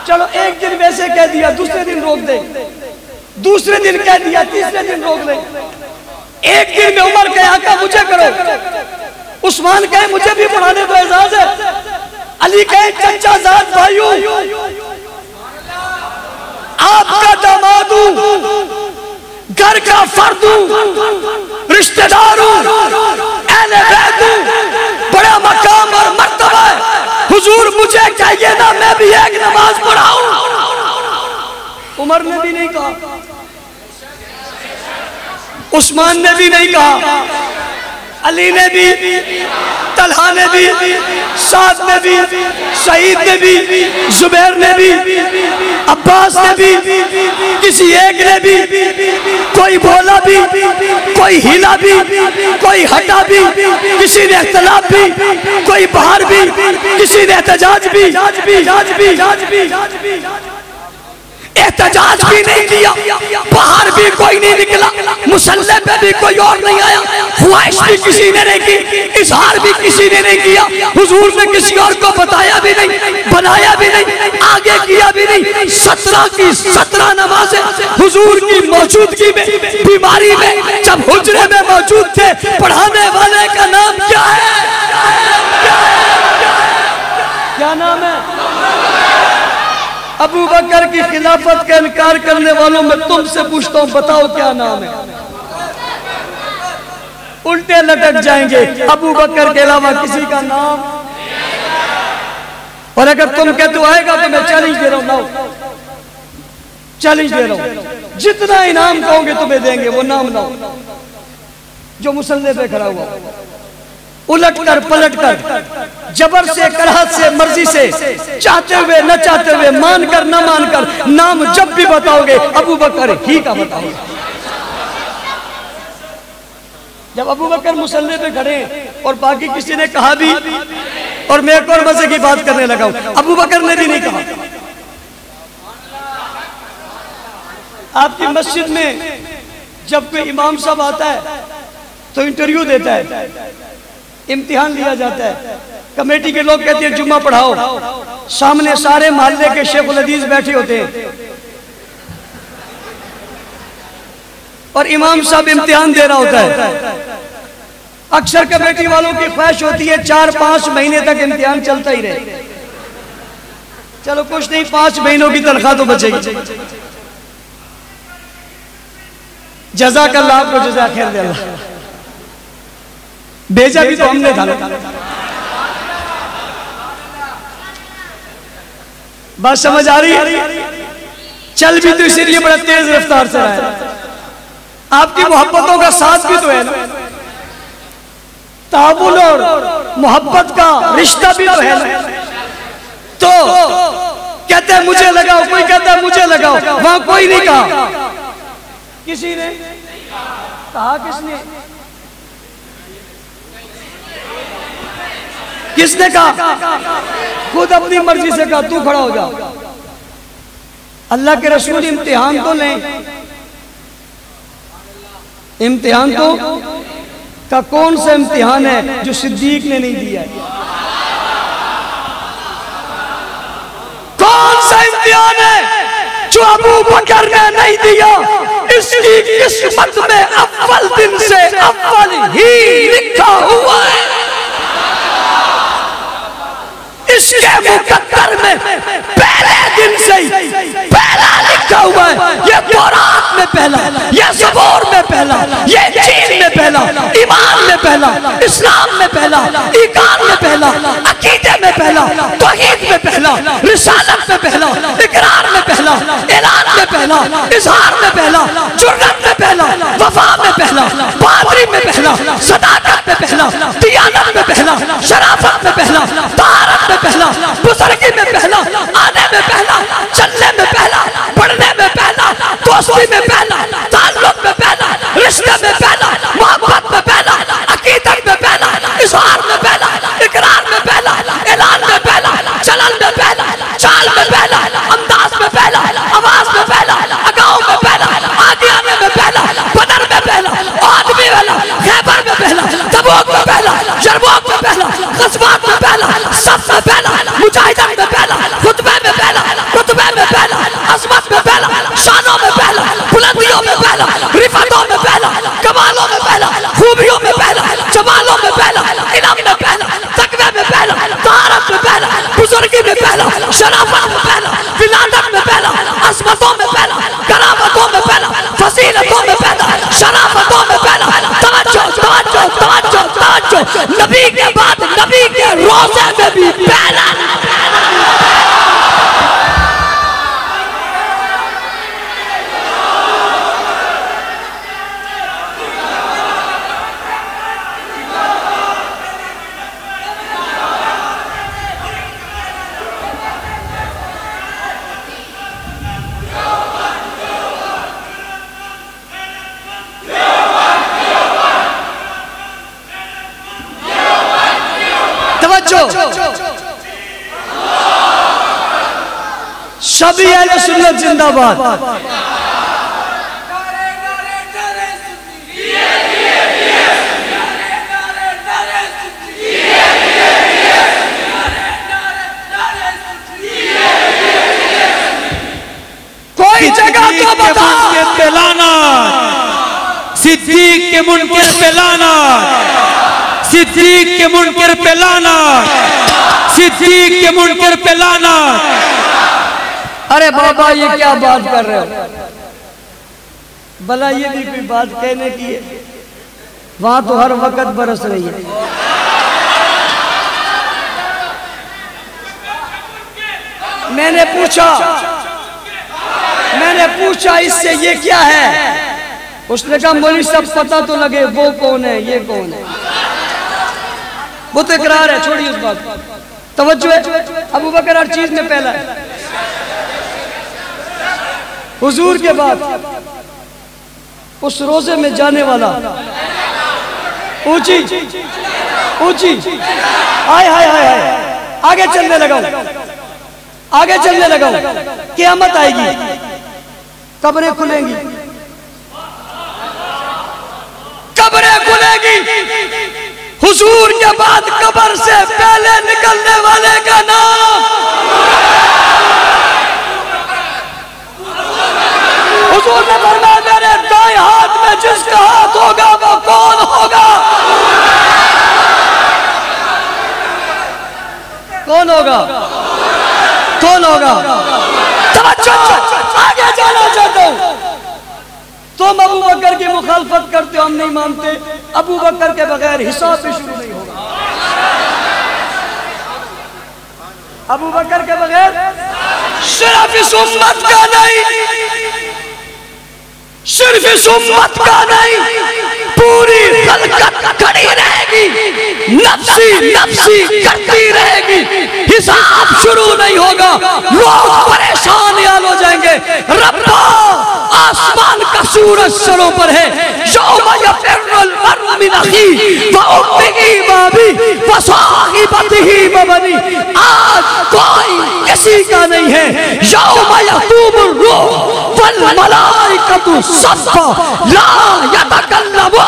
चलो एक दिन वैसे कह दिया, दूसरे दिन रोक दे, दूसरे दिन कह दिया, तीसरे दिन रोक दे। एक दिन में उमर कहे आका मुझे करो, उस्मान कहे मुझे भी पढ़ाने दो, एजाज है। अली कहे चचा जात भाइयों आपका दामाद हूं, घर का फर्द हूं, रिश्तेदार हूं, अहले बैत हूं, बड़ा मकाम और मर्तबा है, हुजूर मुझे चाहिए ना मैं भी एक नमाज पढ़ाऊं। उमर ने भी नहीं कहा, उस्मान ने भी नहीं कहा, अली ने भी, तलहा ने भी, साद ने भी, सईद ने भी, जुबैर ने भी, अब्बास ने भी, किसी एक ने भी, कोई बोला भी, कोई हिला भी, कोई हटा भी, किसी ने इख्तलाफ भी, कोई बाहर भी, किसी ने एहतजाज भी, एहतजाज भी नहीं किया, बाहर भी कोई नहीं निकला, मुसल्ले पे भी कोई और नहीं आया, ख्वाहिश भी किसी ने नहीं की, इजहार भी किसी ने नहीं किया, हुजूर ने किसी और को बताया भी नहीं, बनाया भी नहीं, आगे किया भी नहीं। 17 की 17 नमाजें हुजूर की मौजूदगी में, बीमारी में, जब हुजरे में मौजूद थे, पढ़ाने वाले का नाम क्या है? क्या नाम है? अबू बकर की खिलाफत का इनकार करने वालों में तुमसे पूछता हूं, बताओ क्या नाम है? उल्टे लटक जाएंगे, अबू बकर के अलावा किसी का नाम। और अगर तुम कहते हो आएगा तो मैं चैलेंज दे रहा हूं, लाओ, चैलेंज दे रहा हूं, जितना इनाम कहोगे तुम्हें देंगे, वो नाम लाओ जो मुसल्ले पे खड़ा हुआ, उलट कर पलट कर, जबर से, कराहत से, मर्जी से, चाहते हुए न चाहते हुए, मान कर न मान कर, नाम जब भी बताओगे अबू बकर ही का बताओगे। जब अबू बकर मुसल्ले पे खड़े और बाकी किसी ने कहा भी, और मैं एक और मजे की बात करने लगा हूं, अबू बकर ने भी नहीं कहा। आपकी मस्जिद में जब कोई इमाम साहब आता है तो इंटरव्यू देता है, इम्तिहान लिया जाता है। कमेटी के लोग कहते हैं जुम्मा पढ़ाओ, सामने सारे मोहल्ले के शेखुल हदीस बैठे होते हैं और इमाम साहब इम्तिहान दे रहा होता है। अक्सर कमेटी वालों की ख्वाहिश होती है 4-5 महीने तक इम्तिहान चलता ही रहे। चलो कुछ नहीं, 5 महीनों की तनख्वाह तो बचेगी। जज़ाकल्लाह, आपको जज़ा खैर दे अल्लाह। भेजा भी तो हमने था। बात समझ आ रही है? चल भी तो इसीलिए बड़ा तेज रफ्तार से रहा है। आपकी मोहब्बतों का साथ भी तो है ना, ताबुल और मोहब्बत का रिश्ता भी तो है ना। तो कहते हैं मुझे लगाओ, कोई कहता है मुझे लगाओ, वहां कोई नहीं कहा। किसी ने कहा? किसने? किसने कहा? खुद अपनी मर्जी से कहा तू खड़ा हो जा। अल्लाह के रसूल इम्तिहान तो लें, इम्तिहान तो का कौन सा इम्तिहान है जो सिद्दीक ने नहीं दिया? कौन सा इम्तिहान है जो अबू बकर ने नहीं दिया? इसकी किस्मत में अव्वल दिन से अव्वल ही लिखा हुआ है। इसके मुकद्दर में पहले दिन से ही पहला लिखा हुआ है। ये तौरात में पहला, ये ज़बूर में पहला, ये इंजील में पहला, ईमान में पहला, इस्लाम में पहला, ईमान में पहला, अकीदे में पहला, तौहीद में पहला, रिसालत में पहला, इकरार में पहला, ऐलान में पहला, इजहार में पहला, जुर्रत में पहला, वफा में पहला, बहादुरी में पहला, सदाकत में पहला, दियानत में पहला, शराफत में पहला, तारत में पहला, बुजुर्गी में पहला, आने में पहला, चलने में पहला, पढ़ने में पहला, दोस्ती में पहला, ताल्लुक में पहला, रिश्ते में पहला, मोहब्बत में पहला, अकीदत में पहला, इज़हार में पहला, इकरार में पहला, ऐलान में पहला, चलन में पहला, चाल में पहला, अंदाज में पहला, आवाज में पहला, अगाव में पहला, आगे आने में पहला, बदर में पहला, औद में पहला, खैबर में पहला, तबूक में पहला, यरमूक में पहला, ग़ज़वात में पहला, सफ में पहला, मुजाहिदत में पहला, खुतबे में पहला, रुतबे में पहला, अज़मत में पहला, शानों में पहला, बुलंदियों में पहला, रिफ़तों में पहला, कमालों में पहला, खूबियों में पहला, जमालों में पहला, इल्म में पहला, तक़वा में पहला, तहारत में पहला, बुजुर्गी में पहला, शराफत में पहला, विलादत में पहला, अज़मतों में पहला, करामतों में पहला, फसीलतों में पहला, शराफतों में पहला। तवज्जो तवज्जो तवज्जो तवज्जो, नबी के बाद नबी के रोज़े में भी पहला। सभी अहले सुन्नत जिंदाबाद। कोई जगह तो बताओ
पे लाना, सिद्दीक के मुनकर पे लाना, सिद्दीक के मुनकर पे लाना, सिद्दीक के मुनकर पे लाना।
अरे बाबा ये क्या बात कर रहे हो? भला ये भी कोई बात कहने की है? वहां तो हर वक्त बरस रही है। मैंने पूछा इससे ये क्या है? उसने कहा मौलवी साहब पता तो लगे वो कौन है, ये कौन है। वो तो इकरार है, छोड़िए उस बात। तवज्जो है, अबू बकर हर चीज में पहला है। हुजूर के बाद उस रोजे में जाने वाला ऊंची ऊंची हाय हाय हाय हाय आगे चलने लगा, आगे चलने लगा। क़यामत आएगी, कब्रें खुलेंगी, कब्रें खुलेगी, हुजूर के बाद कब्र से पहले निकलने वाले का नाम हुजूर ने फरमाया मेरे दाएं हाथ में जिसका हाथ होगा वो कौन होगा? कौन होगा? कौन होगा? तवज्जो, आगे जाना चाहता हूं। तुम अबू बकर की मुखालफत करते हो, हम नहीं मानते। अबू बकर के बगैर हिसाब भी शुरू नहीं होगा। अबू बकर के बगैर सिर्फ इस उम्मत का नहीं, सिर्फ इस उम्मत का नहीं, पूरी खलकत खड़ी रहेगी, नफ्सी नफ्सी करती रहेगी, हिसाब शुरू नहीं होगा। लोग परेशान याल हो जाएंगे। रब्बा आसमान का सूरज सरों पर है। यौमा यफिर्रुल मर्'उ मिन अखीही व उम्मिही व अबीही व साहिबतिही व बनीही। आज कोई किसी का नहीं है। यौमा यक़ूमुर रूह वल मलाइकतु सफ़्फ़ा ला यतकल्लमून।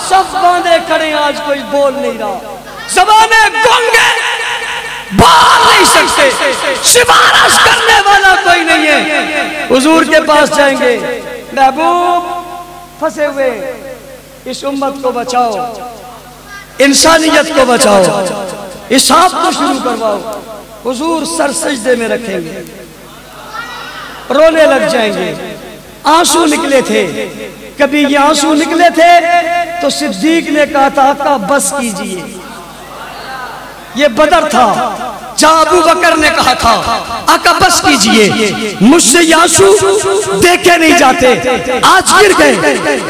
सब बांधे खड़े, आज कोई बोल नहीं रहा। ज़बाने गूंगे, बोल नहीं सकते। सिफारिश करने वाला कोई नहीं है। हुजूर के पास जाएंगे, महबूब फंसे हुए, इस उम्मत को बचाओ, इंसानियत को बचाओ, हिसाब को शुरू करवाओ। हुजूर सर सजदे में रखेंगे, रोने लग जाएंगे। आंसू निकले थे, कभी ये आंसू निकले थे तो सिद्दीक ने कहा था आका बस कीजिए। ये बदर था जहां अबू बकर ने कहा था आका बस कीजिए, मुझसे ये आंसू देखे नहीं जाते। आज गिर गए,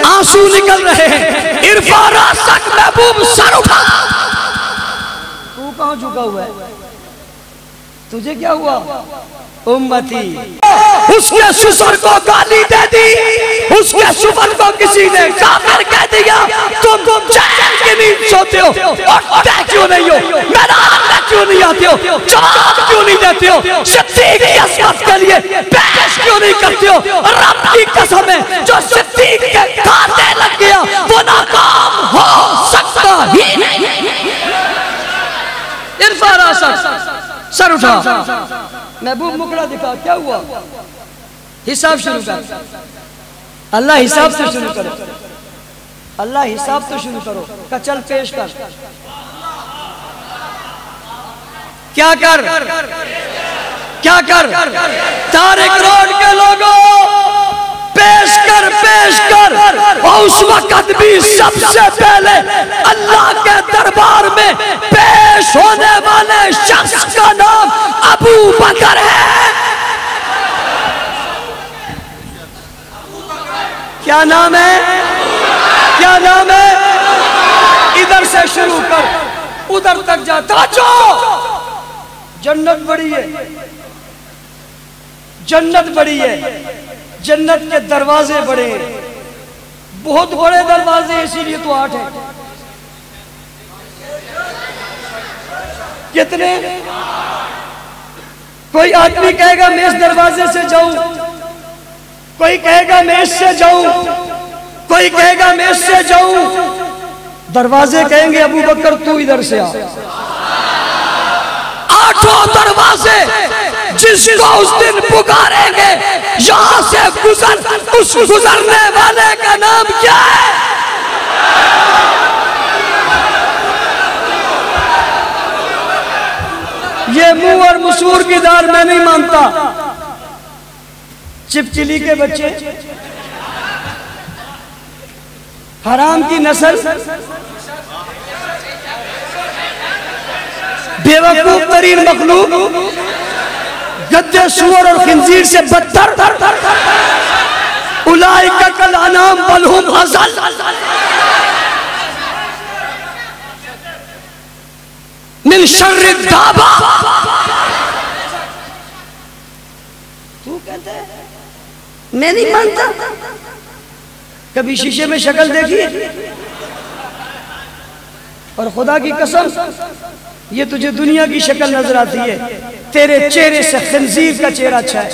आंसू निकल रहे हैं। इरफा रासक महबूब सर उठा। तू कहां झुका हुआ है? तुझे क्या हुआ? उम्मती। उसके ससुर को गाली दे दी, उसके सुफर को किसी ने काफिर कह दिया। तुम चैन की नींद सोते हो, उठते क्यों नहीं हो? मैदान में क्यों नहीं आते हो? जवाब क्यों नहीं देते हो? सिद्दीक की असमत के लिए पेश क्यों नहीं करते हो? रब की कसम है, जो सिद्दीक के खाते लग गया वो नाकाम हो सकता ही नहीं। इरफा रासक सर उठा। महबूब मुकड़ा दिखा, क्या हुआ? हिसाब शुरू कर। अल्लाह हिसाब से शुरू करो, अल्लाह हिसाब से शुरू करो। का चल पेश कर। क्या कर? क्या कर? तारिक रोड के लोगों पेश कर, पेश कर। और उस वक्त भी सबसे पहले अल्लाह के दरबार में पेश होने वाले शख्स का नाम अबू बकर है। क्या नाम है? क्या नाम है? इधर से शुरू कर, उधर तक जाता जो। जन्नत बड़ी है, जन्नत बड़ी है, जन्नत के दरवाजे बड़े हैं, बहुत बड़े दरवाजे, इसीलिए तो 8 है। कितने? कोई आदमी कहेगा मैं इस दरवाजे से जाऊं, कोई कहेगा मैं इससे जाऊं, कोई कहेगा मैं इससे जाऊं। दरवाजे कहेंगे अबू बकर तू इधर से आ। 8 दरवाजे जिसको उस दिन पुकारेंगे, यहां से गुजर, उस गुजरने वाले का नाम क्या है? ये मुंह और मसूर की दाल मैं नहीं मानता। चिपचिली के बच्चे, हराम की नस्ल, बेवकूफ तरीन मखलूक, गद्दे सुअर और खिंजीर से बदतर। उलाइका कल अनाम बल हुम अज़ल। मिन शर्रि दाबा। तू कहता है मैं नहीं मानता। कभी शीशे में शक्ल देखी? और खुदा की कसम ये तुझे दुनिया की शक्ल नजर आती है, तेरे चेहरे से खंजीर का चेहरा अच्छा है।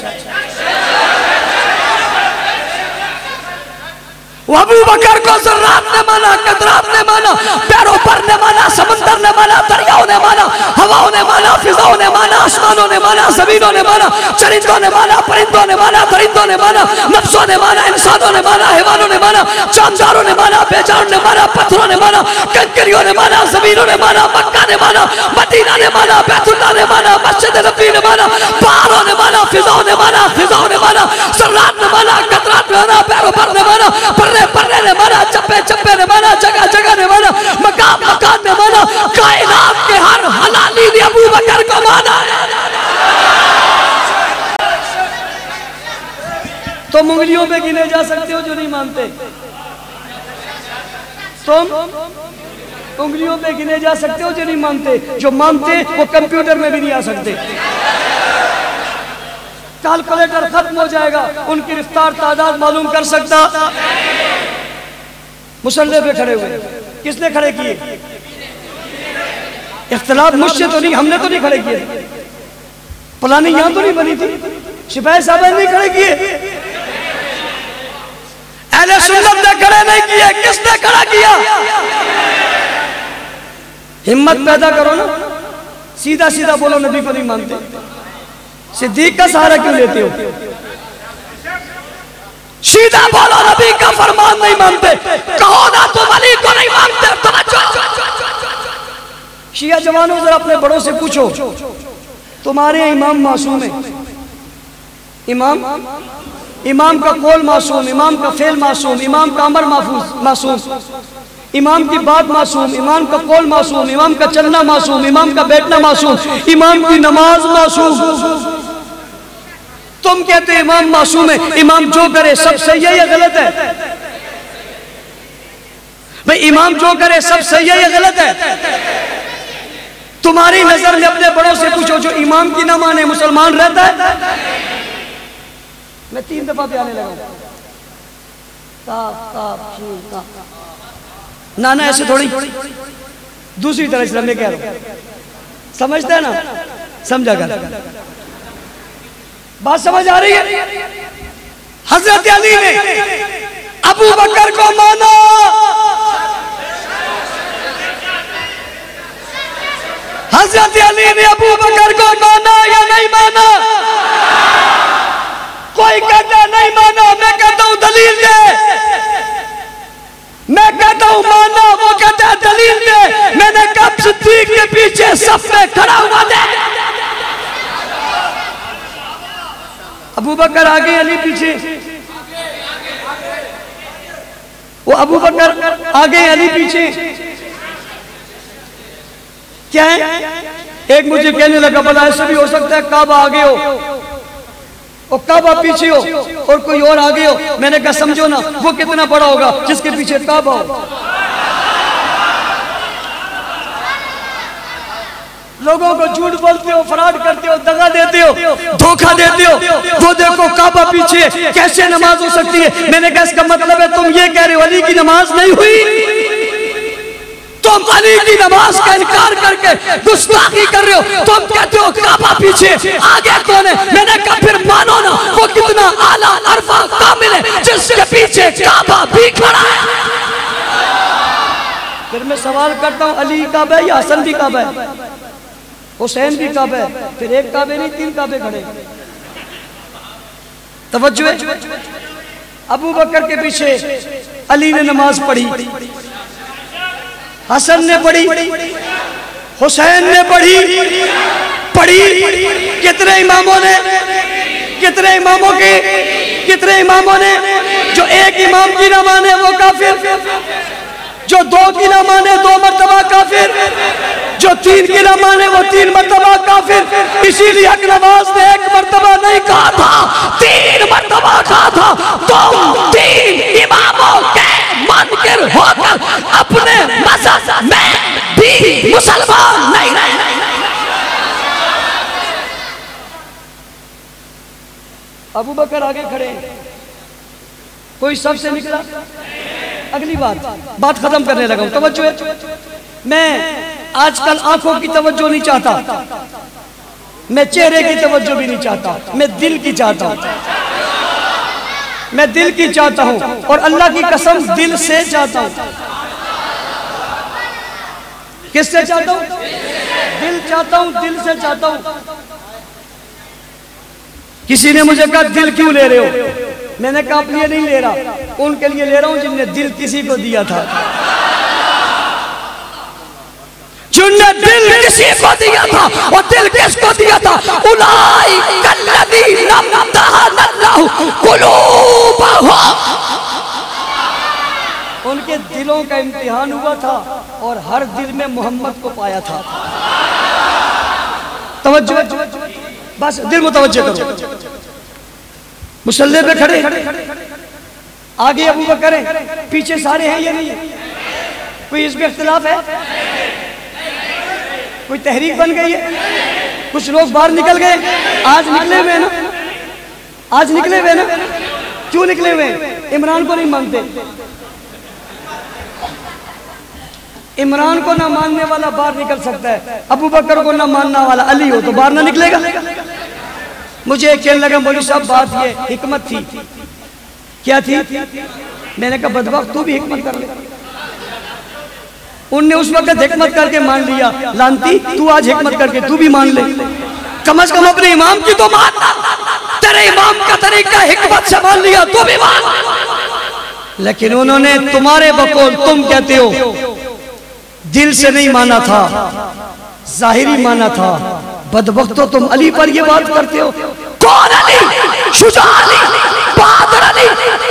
अबू बकर को ज़र्रात ने माना, कतरात ने माना, पैरों पर ने माना, समंदर ने माना, दरियाओं ने माना, हवाओं ने माना, फिजाओं ने माना, आसमानों ने माना, जमीनों ने माना, चरिंदों ने माना, परिंदों ने माना, दरिंदों ने माना, नफ्सों ने माना, इंसानों ने माना, हैवानों ने माना, जानदारों ने माना, बेजान ने माना, पत्थरों ने माना, कंकरियों ने माना, जमीनों ने माना, मक्का ने माना, मदीना ने माना, बैतुल्लाह ने माना, मस्जिद नबी ने माना, पहाड़ों ने माना, फिजाओं ने माना, फिजाओं ने माना, ज़र्रात ने माना, कतरात ने माना, पैरों पर ने माना, पर्रे ने माना, चप्पे चप्पे ने माना, जगह जगह ने माना, मकान मकान ने माना, कायनात के हर हलाली ने अबू बकर को माना।
तुम उंगलियों पे गिने जा सकते हो जो नहीं मानते, तुम उंगलियों पे गिने जा सकते हो जो नहीं मानते, जो मानते वो कंप्यूटर में भी नहीं आ सकते। कैलकुलेटर खत्म हो जाएगा, उनकी रफ्तार तादाद मालूम कर सकता। मुसल्ले पे खड़े हुए, किसने खड़े किए? इख्तिलाफ मुझसे तो नहीं, हमने तो नहीं खड़े किए, प्लानिंग यहां तो नहीं बनी थी, सिपाही साहब नहीं खड़े किए, अहले सुन्नत ने खड़े नहीं किए, किसने खड़ा किया? हिम्मत पैदा करो ना, सीधा सीधा बोलो नबी को नहीं मानते, सिद्दीक का सहारा क्यों लेते हो?
सीधा बोलो नबी का फरमान नहीं मानते, कहो ना तुम अली को नहीं मानते।
शिया जवानों जरा अपने बड़ों से पूछो, तुम्हारे इमाम मासूम है? इमाम का कौल मासूम, इमाम का फेल मासूम, इमाम का अमर मासूम, इमाम की बात मासूम, इमाम का कौल मासूम, इमाम का चलना मासूम, इमाम का बैठना मासूम, इमाम की नमाज मासूम। तुम कहते हो इमाम मासूम है, इमाम जो करे सब सही है या गलत है? भाई इमाम जो करे सब सही है या गलत है? तुम्हारी नजर में अपने बड़ों से पूछो, जो इमाम की ना माने मुसलमान रहता है? मैं 3 दफा पे आने लगा, ना ऐसे थोड़ी, दूसरी तरह से मैं कह रहा हूं, समझता है ना? समझा कर, बात समझ आ रही है? हजरत अली ने अबू बकर को माना, हजरत अली ने अबू बकर को माना या नहीं माना? कोई कहता नहीं माना, मैं कहता हूं दलील दे, मैं कहता हूं माना, वो कहता है दलील दे। मैंने कब सिद्दीक के पीछे सब में खड़ा हुआ दे, अबू बकर आगे अली पीछे, वो अबू बकर आगे अली पीछे, क्या है? एक मुझे कहने लगा भला ऐसा भी हो सकता है काबा आगे हो और काबा पीछे हो और कोई और आगे हो। मैंने कहा समझो ना, वो कितना बड़ा होगा जिसके पीछे काबा हो। लोगों को झूठ बोलते हो, फ्रॉड करते हो, दगा देते हो, धोखा देते हो, वो देखो काबा पीछे, कैसे नमाज हो सकती है? मैंने कहा इसका मतलब है तुम ये कह रहे हो अली की नमाज नहीं हुई, तुम अली की नमाज का इनकार करके गुस्ताखी कर रहे हो। तुम कहते हो काबा पीछे, आगे कौन है? मैंने कहा फिर मानो ना, वो कितना आला अरफा कामिल है जिसके पीछे काबा भी खड़ा है। फिर मैं सवाल करता हूँ, अली काबा है या हसन भी काबा है, हुसैन भी काबा है? फिर एक काबे नहीं 3 काबे खड़े। तवज्जो है, अबू बकर के पीछे अली ने नमाज पढ़ी, हसन ने पढ़ी, हुसैन ने पढ़ी, कितने इमामों ने, कितने इमामों ने? जो एक इमाम की ना माने वो काफिर, जो 2 की ना माने 2 मर्तबा काफिर, जो 3 की ना माने वो 3 मर्तबा काफिर। इसीलिए हक नवाज ने 1 मर्तबा नहीं कहा था, 3 मर्तबा कहा था। तुम 3 इमामों के मुनकिर होकर अपने मज़हब में भी मुसलमान नहीं रहे। अबू बकर आगे खड़े, कोई सबसे निकला? अगली बात खत्म करने लगा हूं। तवज्जो है, मैं आजकल आंखों की तवज्जो नहीं चाहता, मैं चेहरे की तवज्जो भी नहीं चाहता, मैं दिल की चाहता हूं। मैं दिल की चाहता हूँ और अल्लाह की कसम दिल से चाहता हूँ। किससे चाहता हूँ? दिल चाहता हूँ, दिल से चाहता हूँ। किसी ने मुझे कहा दिल क्यों ले रहे हो? मैंने कहा अपने लिए नहीं ले रहा, उनके लिए ले रहा हूँ जिनने दिल किसी को दिया था।
जिनने दिल किसी को दिया था, और दिल किसको दिया था? उलाइका अल्लज़ीना इम्तहनल्लाहु क़ुलूबहुम।
उनके दिलों का इम्तिहान हुआ था और हर दिल में मोहम्मद को पाया था। तवज्जो, बस दिल मुतवज्जो करो। मुसल्ले पे खड़े, आगे अबू बकर है, पीछे सारे हैं, ये नहीं है कोई, इसमें इख्तिलाफ है? कोई तहरीक बन गई है? कुछ लोग बाहर निकल गए, आज निकले हुए ना, आज निकले हुए ना। क्यों निकले हुए? इमरान को नहीं मानते। इमरान को ना मानने वाला बाहर निकल सकता है, अबू बकर को ना मानने वाला अली हो तो बाहर ना निकलेगा। मुझे एक कहने लगा मौलवी साहब बात ये हिकमत थी। क्या थी? मैंने कहा बदबख्त तू भी हिकमत कर ले। उनने उस वक्त हिकमत करके मान लिया, लानती तू आज हिकमत करके तू भी मान ले। कम से कम अपने इमाम की तो मान, तेरे इमाम का तरीका हिकमत से मान लिया, तू भी मान। लेकिन उन्होंने तुम्हारे बकौल तुम कहते हो दिल से नहीं माना था, जाहिरी माना था। बदबख्तो तुम अली पर ये बात करते हो।
कौन अली? शुजा अली, बहादुर अली,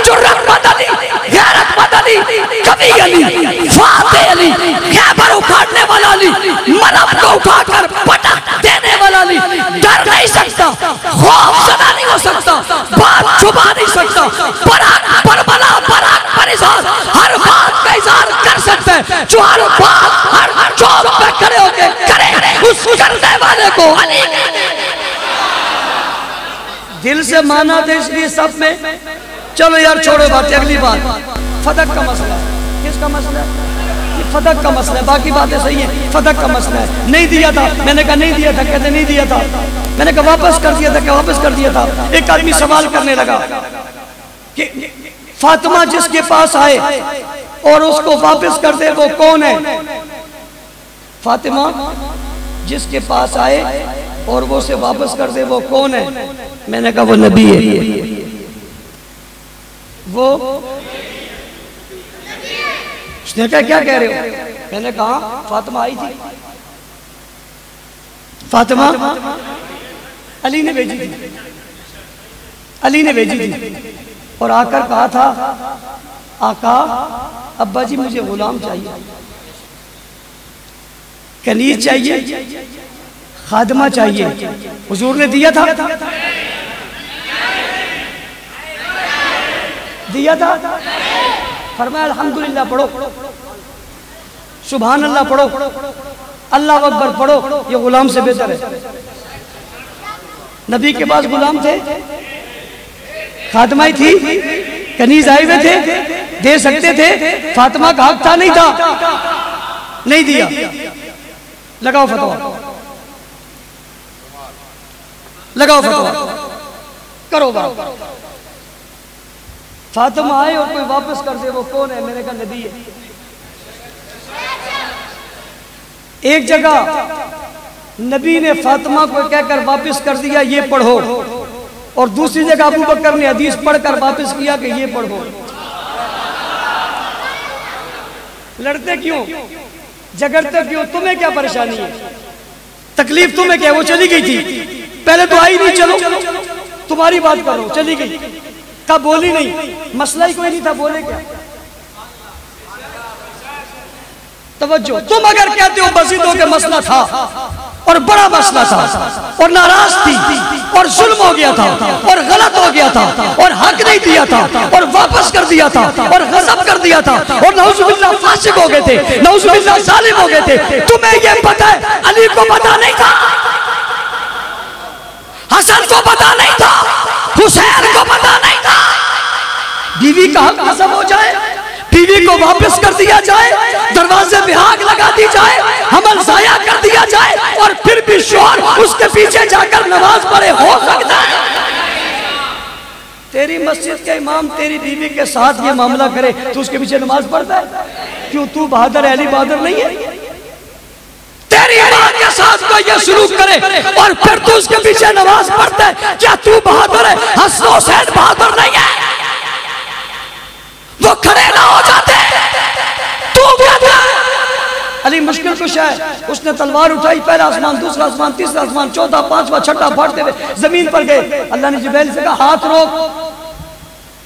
जुर्रतमंद अली, गैरतमंद अली, कवि अली, फातेह अली, खैबर उखाड़ने वाला अली, मलम को उठाकर पटक देने वाला अली। डर नहीं सकता, खौफ ज़दा नहीं हो सकता, बात छुपा नहीं सकता। बराक बरबला, बराक पर इज़हार, हर बात का इज़हार कर सकता है। जो हर बात हर चौक पे खड़े होके करे, उस करने वाले को अली।
दिल से माना था इसलिए सब में। चलो यार छोड़ो बात, अगली बात फतक का मसला। किसका मसला है? ये फतक का मसला है, बाकी बातें सही है, फतक का मसला है। नहीं दिया था, मैंने कहा नहीं दिया था, कहते नहीं दिया था। मैंने कहा वापस कर दिया था, क्या वापस कर दिया था। एक आदमी सवाल करने लगा कि फातिमा जिसके पास आए और उसको वापस कर दे वो कौन है? फातिमा जिसके पास आए और वो उसे वापस कर दे वो कौन है? मैंने कहा वो नबी है। वो उसने कहा क्या कह रहे हो? मैंने कहा फातिमा आई थी, फातिमा अली ने भेजी थी, अली ने भेजी थी और आकर कहा था आका अब्बा जी मुझे गुलाम चाहिए, कनीज चाहिए, खादमा चाहिए। हुजूर ने दिया था, दिया था। फरमाया अल्हम्दुलिल्लाह पढ़ो, सुभान अल्लाह पढ़ो, अल्लाह अकबर पढ़ो, ये गुलाम से बेहतर है। नबी के पास गुलाम थे, खादमा थी, कनीज आए हुए थे, दे सकते थे। फातिमा का हक था, नहीं था, नहीं दिया। लगाओ फतवा, लगाओ फतवा, करो बात। फातिमा आए और कोई वापस कर दे वो कौन है? मैंने कहा नबी है। एक जगह नबी ने फातिमा को कहकर वापस कर दिया ये पढ़ो, और दूसरी जगह अबू बकर ने हदीस पढ़कर वापस किया कि ये पढ़ो। लड़ते क्यों, झगड़ते क्यों? तुम्हें क्या परेशानी है? तकलीफ तुम्हें क्या? वो चली गई थी, पहले तो आई नहीं, चलो तुम्हारी बात करो, चली गई, कब बोली नहीं, मसला ही कोई नहीं था, बोले क्या? तवज्जो, तुम अगर कहते हो मस्जिदों के मसला था और बड़ा मसला था और नाराज थी और जुल्म हो गया था और गलत हो गया था और हक नहीं दिया था और वापस कर दिया था और गज़ब कर दिया था और नऊज़ुबिल्लाह फासिक हो गए थे, नऊज़ुबिल्लाह जालिम हो गए थे, तुम्हें ये पता है अली को पता नहीं था, हसन को पता नहीं था, हुसैन को पता नहीं था। बीवी का हक गज़ब हो जाए, बीवी को वापस कर दिया जाए, दरवाजे पे आग लगा दी जाए, हमल जाया कर दिया जाए और फिर भी शौहर उसके पीछे जाकर नमाज पढ़े, हो सकता है? तेरी मस्जिद का इमाम तेरी बीवी के साथ ये मामला करे तो उसके पीछे नमाज पढ़ता है? क्यों तू बहादुर अली बहादुर नहीं है? तेरी मां के साथ कोई ये शुरू करे और फिर तू उसके पीछे नमाज पढ़ता है, क्या तू बहादुर है? हसन हुसैन बहादुर नहीं है? वो खड़े ना हो जाते, तू कहता है अली मुश्किल कुछ है। उसने तलवार उठाई, पहला आसमान, दूसरा आसमान, तीसरा आसमान, चौथा, पांचवा, छठा फाड़ते हुए जमीन पर गए। अल्लाह ने जिब्राइल से कहा हाथ रोक,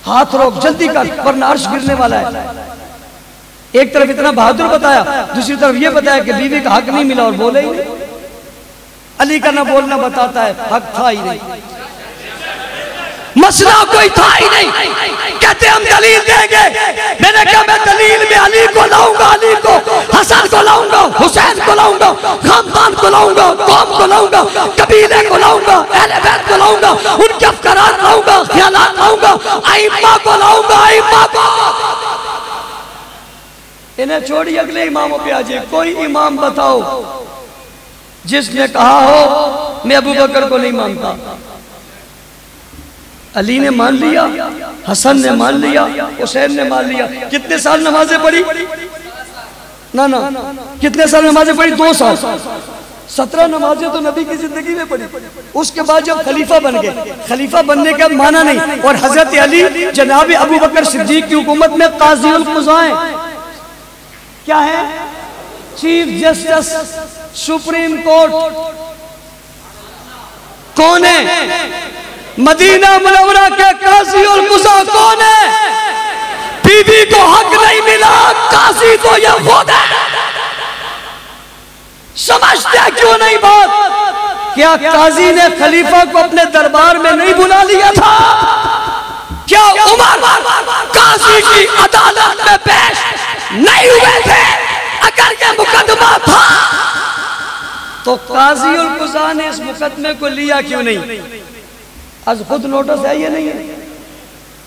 हाथ रोक, जल्दी कर वरना अर्श गिरने वाला है। एक तरफ इतना बहादुर बताया, दूसरी तरफ ये बताया कि बीवी का हक नहीं मिला और बोले ही नहीं। अली का ना बोलना बताता है हक था ही नहीं, मसला कोई था ही नहीं। कहते हम दलील देंगे। मैंने कहा मैं दलील में अली को लाऊंगा, अली को, हसन को लाऊंगा, हुसैन को लाऊंगा, खानदान को लाऊंगा, कौम को लाऊंगा, कबीले को लाऊंगा, अहले बैत को लाऊंगा, उनके अफकारात लाऊंगा, ख्यालात लाऊंगा, आइम्मा को लाऊंगा, आइम्मा को। इन्हें छोड़ी अगले इमामों पे आ जाए। कोई इमाम बताओ जिसने कहा हो मैं अबू बकर को नहीं मानता। अली ने मान लिया, हसन ने मान लिया, हुसैन ने मान लिया। कितने साल नमाजें पढ़ी? ना ना, कितने साल नमाजें पढ़ी? 2 साल। 17 नमाजें तो नबी की जिंदगी में पढ़ी। उसके बाद जब खलीफा बन गए, खलीफा बनने का माना नहीं। और हजरत अली जनाब अबू बकर सिद्दीक की हुकूमत में काजी उल कुज़ा हैं। क्या है? Chief justice supreme court. कौन है? मदीना मुनव्वरा के काजी उल कुज़ा कौन है? बीवी को हक नहीं मिला, काजी तो ये खुद है। समझते क्यों नहीं बात? क्या काजी ने खलीफा को अपने दरबार में नहीं बुला लिया था? क्या उमर काजी की अदालत में पेश नहीं हुए थे? अगर ये मुकदमा था तो काजी उल कुज़ा ने इस मुकदमे को लिया क्यों नहीं? आज खुद नोटिस है ये नहीं है?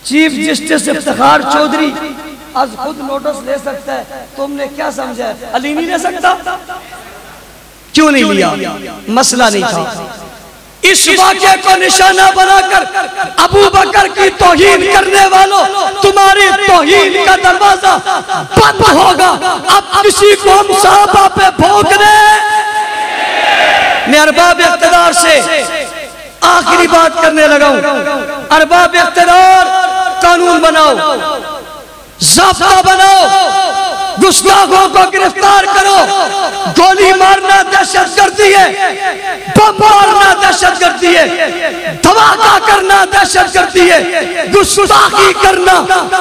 चीफ जस्टिस इफ्तिखार चौधरी आज खुद नोटिस ले सकता है, तुमने क्या समझा है अली नहीं ले सकता? क्यों नहीं लिया? मसला नहीं था। इस वाक़े को निशाना बनाकर अबू बकर की तौहीन करने वालों, तुम्हारी तौहीन का दरवाजा बंद होगा। अब किसी को हम सहाबा पे भोंकने। मैं अरबाब इख्तिदार से आखिरी बात करने लगा हूं। अरबाब इख्तिदार कानून बनाओ, ज़ाब्ता बनाओ, गुस्ताखों को गिरफ्तार करो। गोली मारना दहशतगर्दी है, बम मारना दहशतगर्दी है, धमाका करना दहशतगर्दी है, गुस्ताखी करना,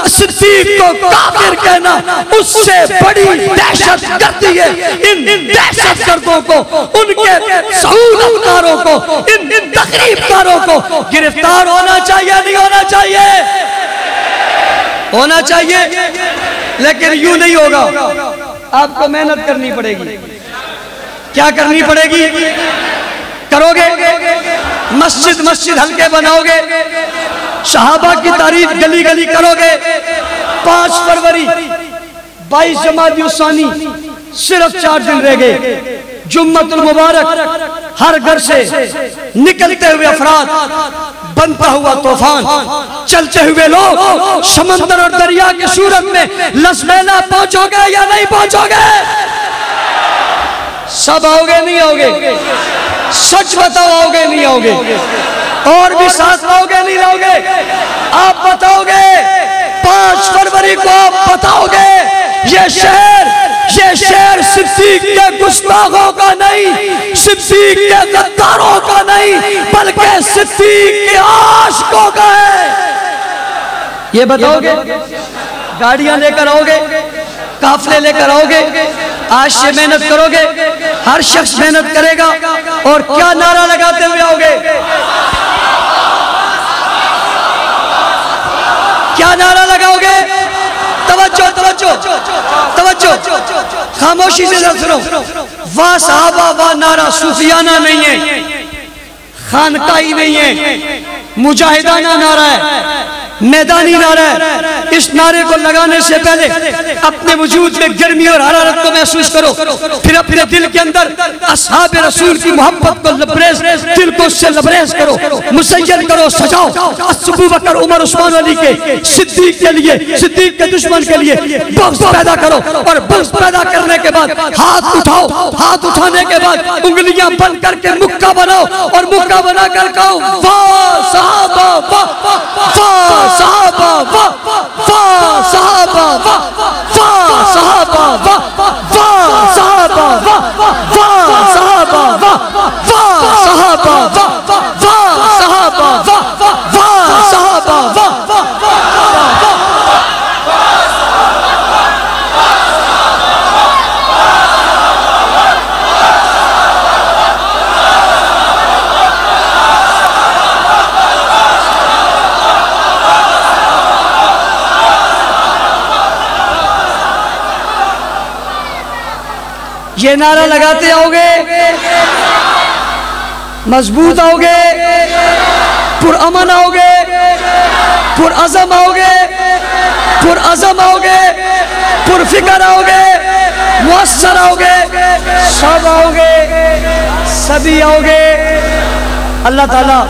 सिद्दीक को काफिर कहना उससे बड़ी दहशतगर्दी है। इन दहशतगर्दों को, उनके सहूलतकारों को, इन तकरीबकारों को गिरफ्तार होना चाहिए नहीं होना चाहिए? होना चाहिए, लेकिन यूं नहीं होगा। आपको मेहनत करनी पड़ेगी। क्या करनी पड़ेगी? करोगे? मस्जिद मस्जिद हल्के बनाओगे, सहाबा की तारीफ गली गली करोगे। 5 फरवरी 22 जमात-उस-सानी सिर्फ 4 दिन रह गए। जुम्मतुल मुबारक, हर घर से निकलते हुए अफराद, बनता हुआ तूफान, चलते हुए लोग समंदर और दरिया की सूरत में लसबेला पहुंचोगे या नहीं पहुंचोगे? सब आओगे नहीं आओगे? सच बताओ, आओगे नहीं आओगे? और भी साथ लाओगे नहीं लाओगे? आप बताओगे 5 फरवरी को आप बताओगे ये शहर सिद्दीक के गुस्ताखों का नहीं, सिद्दीक के गद्दारों का नहीं, बल्कि सिद्दीक के आशिकों का है। ये बताओगे? गाड़ियां लेकर आओगे, काफले लेकर आओगे, आज से मेहनत करोगे, हर शख्स मेहनत करेगा। और क्या नारा लगाते हुए आओगे? क्या नारा लगाओगे? तवज्जो तवज्जो तवज्जो, खामोशी से सुनो। वाह साहबा वाह नारा सूफियाना नहीं है, खानकाही नहीं है, मुजाहिदाना नारा है।
मैदानी नारा है। इस नारे को लगाने से पहले अपने वजूद में गर्मी और हरारत को महसूस करो, फिर अपने दिल के अंदर असहाब रसूल की मोहब्बत को लबरेज, दिल को उससे लबरेज करो, मुसय्यन करो, सजाओ। अबू बकर, उमर, उस्मान अली के, सिद्दीक के लिए, सिद्दीक के दुश्मन के लिए बग़्ज़ पैदा करो, और बग़्ज़ पैदा करने के बाद हाथ उठाओ। हाथ उठाने के बाद उंगलियां बंद करके मुक्का बनाओ, और मुक्का बना कर कहो वाह सहाबा, वाह सहाबा, वाह सहाबा, वाह सहाबा, वाह सहाबा, वाह सहाबा, वाह सहाबा, वाह सहाबा, वाह सहाबा। ये नारा लगाते आओगे, मजबूत आओगे, पुरअमन आओगे, पुरअज़म आओगे, पुरअज़म आओगे, पुरफ़िक्र आओगे, मुअस्सर आओगे, सब आओगे, सभी आओगे। अल्लाह ताला